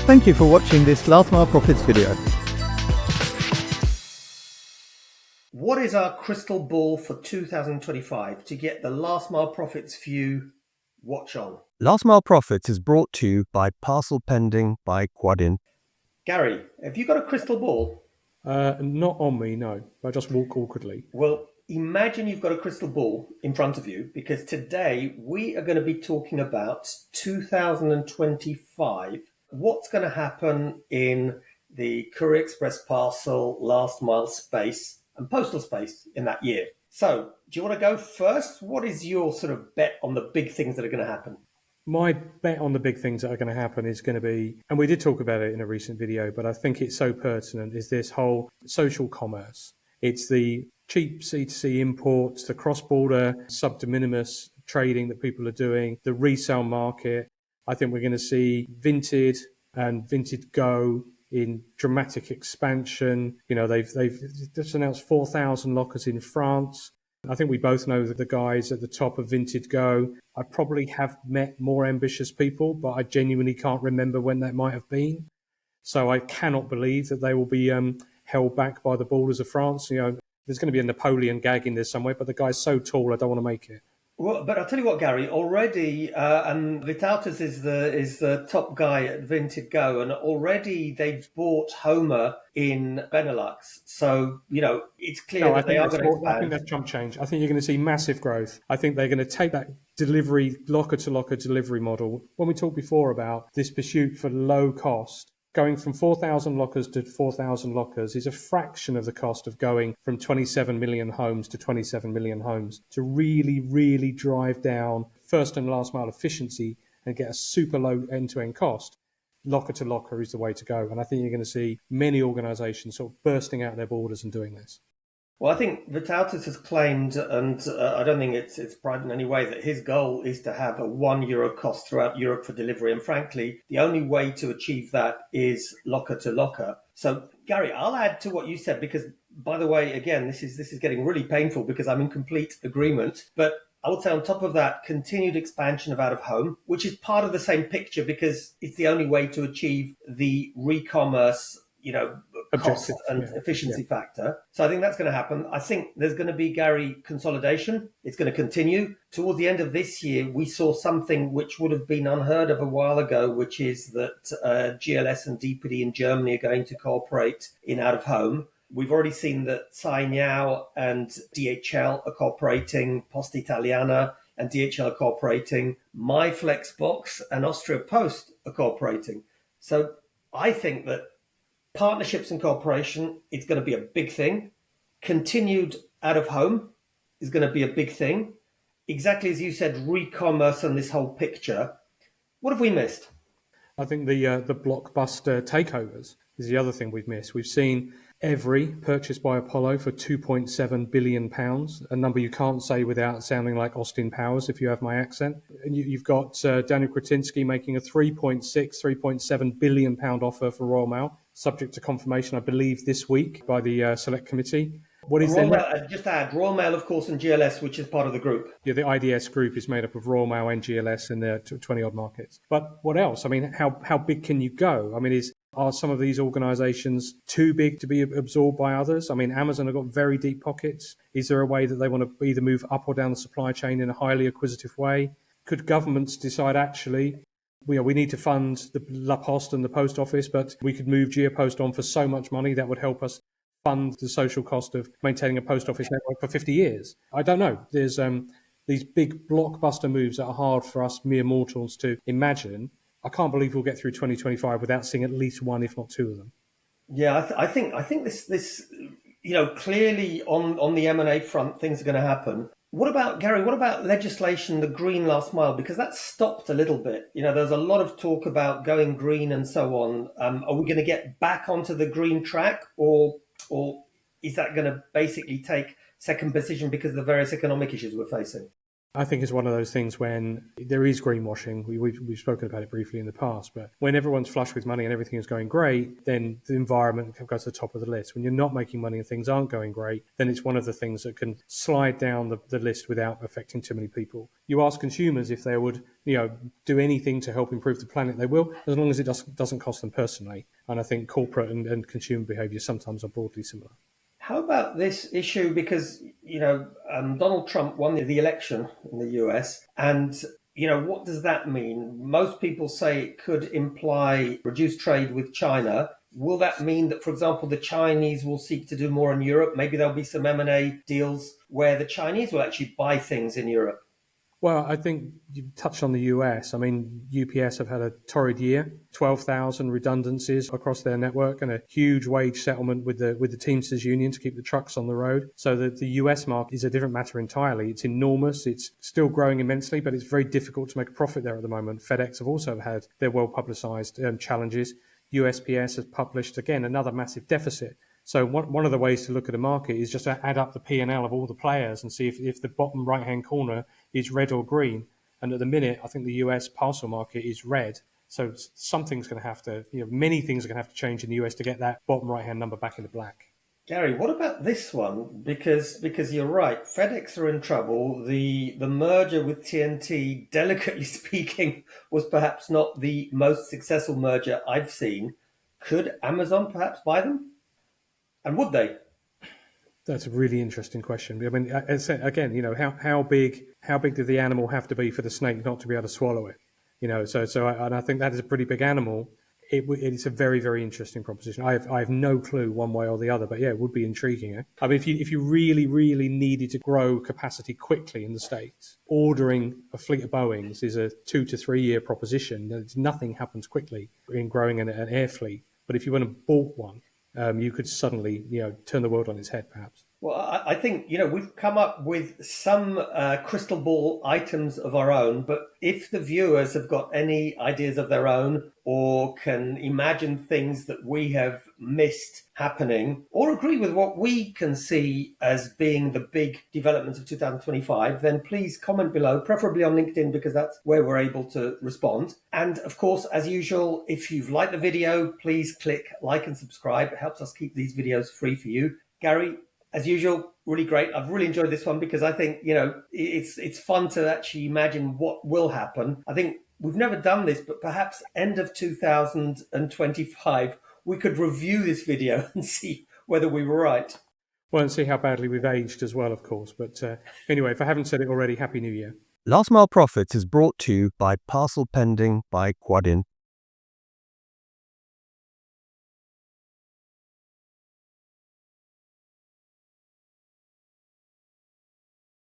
Thank you for watching this Last Mile Profits video. What is our crystal ball for 2025 to get the Last Mile Profits view? Watch on. Last Mile Profits is brought to you by Parcel Pending by Quadient. Gary, have you got a crystal ball? Not on me, no. I just walk awkwardly. Well, imagine you've got a crystal ball in front of you, because today we are going to be talking about 2025. What's going to happen in the Courier Express parcel, last mile space and postal space in that year. So do you want to go first? What is your sort of bet on the big things that are going to happen? My bet on the big things that are going to happen is going to be, and we did talk about it in a recent video, but I think it's so pertinent, is this whole social commerce. It's the cheap C2C imports, the cross-border sub de minimis trading that people are doing, the resale market. I think we're going to see Vinted and Vinted Go in dramatic expansion. You know, they've just announced 4,000 lockers in France. I think we both know that the guys at the top of Vinted Go, I probably have met more ambitious people, but I genuinely can't remember when that might have been. So I cannot believe that they will be held back by the borders of France. You know, there's going to be a Napoleon gag in there somewhere, but the guy's so tall, I don't want to make it. Well, but I'll tell you what, Gary, already, and Vitautas is the top guy at Vinted Go, and already they've bought Homer in Benelux. So, you know, it's clear that they are going to expand. I think that's chump change. I think you're going to see massive growth. I think they're going to take that delivery, locker-to-locker delivery model. When we talked before about this pursuit for low cost, going from 4,000 lockers to 4,000 lockers is a fraction of the cost of going from 27 million homes to 27 million homes, to really, really drive down first and last mile efficiency and get a super low end-to-end cost. Locker to locker is the way to go. And I think you're going to see many organizations sort of bursting out their borders and doing this. Well, I think Vitautas has claimed, and I don't think it's pride in any way, that his goal is to have a €1 cost throughout Europe for delivery. And frankly, the only way to achieve that is locker to locker. So, Gary, I'll add to what you said, because, by the way, again, this is getting really painful because I'm in complete agreement. But I would say on top of that, continued expansion of out of home, which is part of the same picture because it's the only way to achieve the re-commerce, you know, cost and efficiency factor. So I think that's going to happen. I think there's going to be, Gary, consolidation. It's going to continue. Towards the end of this year, we saw something which would have been unheard of a while ago, which is that GLS and DPD in Germany are going to cooperate in out of home. We've already seen that Saignau and DHL are cooperating, Poste Italiana and DHL are cooperating, MyFlexbox and Austria Post are cooperating. So I think that partnerships and cooperation, it's going to be a big thing. Continued out of home is going to be a big thing. Exactly as you said, re-commerce and this whole picture. What have we missed? I think the blockbuster takeovers is the other thing we've missed. We've seen Every purchased by Apollo for £2.7 billion, a number you can't say without sounding like Austin Powers if you have my accent. And you've got Daniel Kretinsky making a £3.7 billion offer for Royal Mail, subject to confirmation, I believe, this week by the Select Committee. What is Royal Mail, just add Royal Mail, of course, and GLS, which is part of the group. Yeah, the IDS group is made up of Royal Mail and GLS in their 20-odd markets. But what else? I mean, how big can you go? I mean, are some of these organizations too big to be absorbed by others? I mean, Amazon have got very deep pockets. Is there a way that they want to either move up or down the supply chain in a highly acquisitive way? Could governments decide, actually, we need to fund the La Poste and the post office, but we could move GeoPost on for so much money that would help us fund the social cost of maintaining a post office network for 50 years? I don't know. There's these big blockbuster moves that are hard for us mere mortals to imagine. I can't believe we'll get through 2025 without seeing at least one, if not two of them. Yeah, I think this clearly on the M&A front, things are going to happen. What about, Gary, what about legislation, the green last mile? Because that's stopped a little bit. You know, there's a lot of talk about going green and so on. Are we going to get back onto the green track, or is that going to basically take second position because of the various economic issues we're facing? I think it's one of those things when there is greenwashing. We've spoken about it briefly in the past, but when everyone's flush with money and everything is going great, then the environment goes to the top of the list. When you're not making money and things aren't going great, then it's one of the things that can slide down the list without affecting too many people. You ask consumers if they would, do anything to help improve the planet, they will, as long as it doesn't cost them personally. And I think corporate and consumer behaviour sometimes are broadly similar. How about this issue? Because, Donald Trump won the election in the US. And, what does that mean? Most people say it could imply reduced trade with China. Will that mean that, for example, the Chinese will seek to do more in Europe? Maybe there'll be some M&A deals where the Chinese will actually buy things in Europe. Well, I think you touched on the US. I mean, UPS have had a torrid year, 12,000 redundancies across their network and a huge wage settlement with the Teamsters union to keep the trucks on the road. So the US market is a different matter entirely. It's enormous. It's still growing immensely, but it's very difficult to make a profit there at the moment. FedEx have also had their well-publicized challenges. USPS has published, again, another massive deficit. So one of the ways to look at a market is just to add up the P&L of all the players and see if the bottom right-hand corner is red or green. And at the minute, I think the US parcel market is red. So something's going to have to, many things are going to have to change in the US to get that bottom right-hand number back into black. Gary, what about this one? Because you're right, FedEx are in trouble. The merger with TNT, delicately speaking, was perhaps not the most successful merger I've seen. Could Amazon perhaps buy them? And would they? That's a really interesting question. I mean, again, how big did the animal have to be for the snake not to be able to swallow it? And I think that is a pretty big animal. It's a very, very interesting proposition. I have no clue one way or the other, but yeah, it would be intriguing. Eh? I mean, if you really, really needed to grow capacity quickly in the States, ordering a fleet of Boeings is a 2 to 3 year proposition. Nothing happens quickly in growing an air fleet. But if you went and bought one, you could suddenly, turn the world on its head, perhaps. Well, I think, we've come up with some crystal ball items of our own, but if the viewers have got any ideas of their own or can imagine things that we have missed happening or agree with what we can see as being the big developments of 2025, then please comment below, preferably on LinkedIn, because that's where we're able to respond. And of course, as usual, if you've liked the video, please click like and subscribe. It helps us keep these videos free for you. Gary, as usual, really great. I've really enjoyed this one because I think, it's fun to actually imagine what will happen. I think we've never done this, but perhaps end of 2025, we could review this video and see whether we were right. Well, and see how badly we've aged as well, of course. But anyway, if I haven't said it already, Happy New Year. Last Mile Profits is brought to you by Parcel Pending by Quadient.